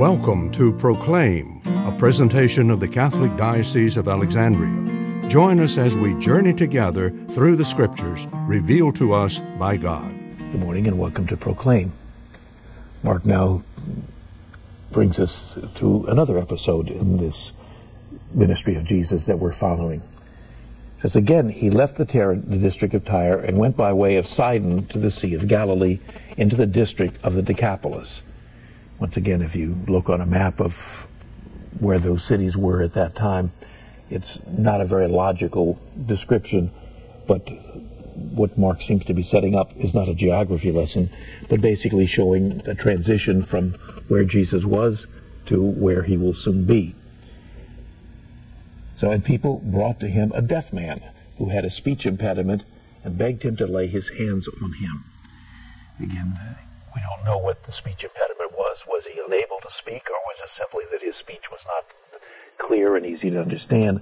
Welcome to Proclaim, a presentation of the Catholic Diocese of Alexandria. Join us as we journey together through the Scriptures revealed to us by God. Good morning and welcome to Proclaim. Mark now brings us to another episode in this ministry of Jesus that we're following. It says, again, he left the district of Tyre and went by way of Sidon to the Sea of Galilee into the district of the Decapolis. Once again, if you look on a map of where those cities were at that time, it's not a very logical description, but what Mark seems to be setting up is not a geography lesson, but basically showing the transition from where Jesus was to where he will soon be. So, and people brought to him a deaf man who had a speech impediment and begged him to lay his hands on him. Again, we don't know what the speech impediment was. Was he unable to speak, or was it simply that his speech was not clear and easy to understand?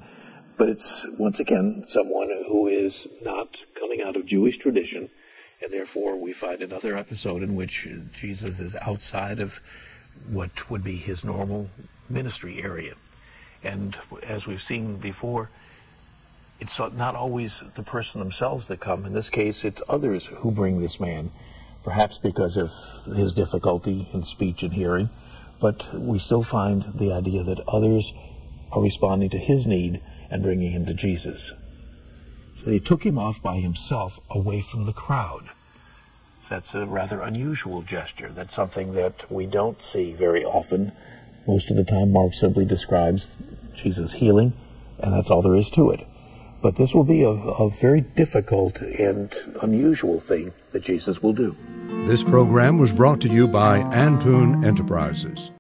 But it's, once again, someone who is not coming out of Jewish tradition, and therefore we find another episode in which Jesus is outside of what would be his normal ministry area. And as we've seen before, it's not always the person themselves that come. In this case, it's others who bring this man, perhaps because of his difficulty in speech and hearing, but we still find the idea that others are responding to his need and bringing him to Jesus. So he took him off by himself away from the crowd. That's a rather unusual gesture. That's something that we don't see very often. Most of the time, Mark simply describes Jesus healing, and that's all there is to it. But this will be a very difficult and unusual thing that Jesus will do. This program was brought to you by Antoon Enterprises.